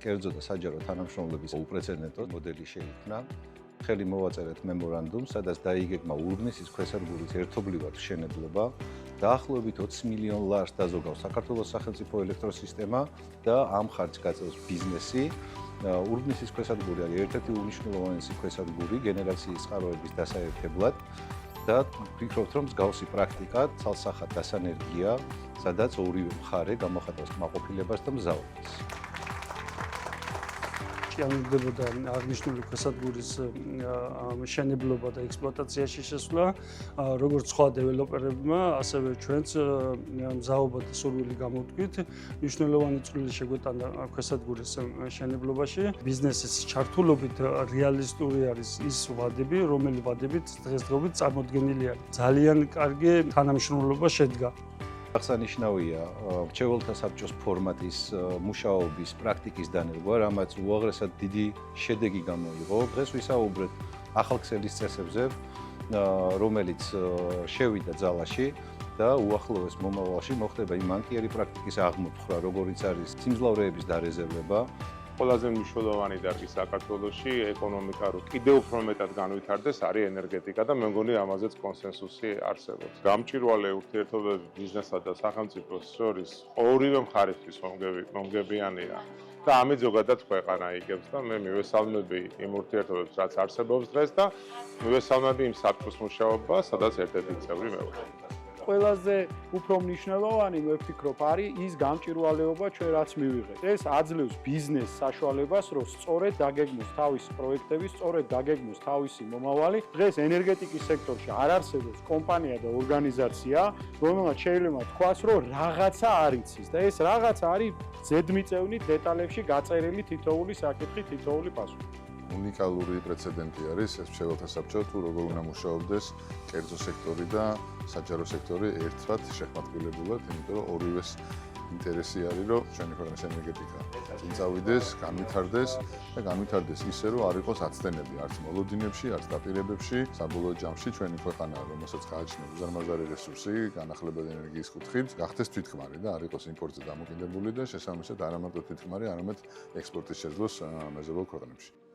კერძო და საჯარო თანამშრომლობის უპრეცედენტო მოდელი შეიქმნა. ხელი მოვაწერეთ მემორანდუმს, სადაც დაიგეგმა ურბნისის ქვესადგურის ერთობლივად მშენებლობა. დაახლოებით 20 მილიონ ლარს დაზოგავს საქართველოს სახელმწიფო ელექტროსისტემა და ამ ხარჯს გაწევს ბიზნესი. ურბნისის ქვესადგური არის ერთ-ერთი უმნიშვნელოვანესი ქვესადგური გენერაციის წყაროების დასაერთებლად და ვფიქრობთ, რომ მსგავსი პრაქტიკა ცალსახად დასანერგია, სადაც ორივე მხარე გამოხატავს კმაყოფილებას და მზაობას. Შეანდებოდა აღნიშნული ქვესადგურის მშენებლობა და ექსპლუატაციაში შესვლა, როგორც სხვა დეველოპერებმა, ასევე ჩვენც მზაობა და სურვილი გამოვთქვით. მნიშვნელოვანი წვლილი შეგვეტანა ქვესადგურის მშენებლობაში. ბიზნესის ჩართულობით რეალისტური არის ის ვადები, რომელი ვადებით დღესდღეობით წარმოდგენილი არის. ძალიან კარგი თანამშრომლობა შედგა. აღსანიშნავია მრჩეველთა საბჭოს ფორმატის მუშაობის პრაქტიკის დანერგვა, რამაც უაღრესად დიდი შედეგი გამოიღო. დღეს ვისაუბრეთ ახალქსელის წესებზე, რომელიც შევიდა ძალაში და უახლოეს მომავალში მოხდება იმ მანკიერი პრაქტიკის აღმოფხვრა, როგორიც არის სიმძლავრეების დარეზერვება. ყველაზე მნიშვნელოვანი დარგი საქართველოში ეკონომიკა რო კიდევ უფრო მეტად განვითარდეს არის ენერგეტიკა და მე მგონი ამაზეც კონსენსუსი არსებობს. გამჭვირვალე ურთიერთობები ბიზნესსა და სახელმწიფოს შორის ორივე მხარისთვის მომგებიანია და ამით ზოგადად ქვეყანა იგებს და მე მივესალმები იმ ურთიერთობებს, რაც არსებობს დღეს და მივესალმები იმ საბჭოს მუშაობას, სადაც ერთ-ერთი წევრი მე ვარ. ყველაზე უფრო მნიშვნელოვანი მე ვფიქრობ არის ის გამჭვირვალეობა ჩვენ რაც მივიღეთ. ეს აძლევს ბიზნესს საშუალებას, რომ სწორედ დაგეგმოს თავისი პროექტები, სწორედ დაგეგმოს თავისი მომავალი. დღეს ენერგეტიკის სექტორში არ არსებობს კომპანია და ორგანიზაცია, რომელმაც შეიძლება თქვას, რომ რაღაცა არ იცის და ეს რაღაცა არის ზედმიწევნით დეტალებში გაწერილი თითოეული საკითხი, თითოეული პასუხი. უნიკალური პრეცედენტი არის ეს მრჩეველთა საბჭო თუ როგორ უნდა მუშაობდეს კერძო სექტორი და საჯარო სექტორი ერთად შეხმატკილებულად, იმიტომ რომ ორივეს ინტერესი არის, რომ ჩვენი ქვეყნის ენერგეტიკა წინ წავიდეს, განვითარდეს და განვითარდეს ისე, რომ არ იყოს აცდენები არც მოლოდინებში, არც დაპირებებში. საბოლოო ჯამში ჩვენი ქვეყანა, რომელსაც გააჩნია უზარმაზარი რესურსი, განახლებადი ენერგიის კუთხით, გახდეს თვითქმარი და არ იყოს იმპორტზე დამოკიდებული და შესაბამისად არა მარტო თვითქმარი, არამედ ექსპორტის შეძლოს მეზობელ ქვეყნებში.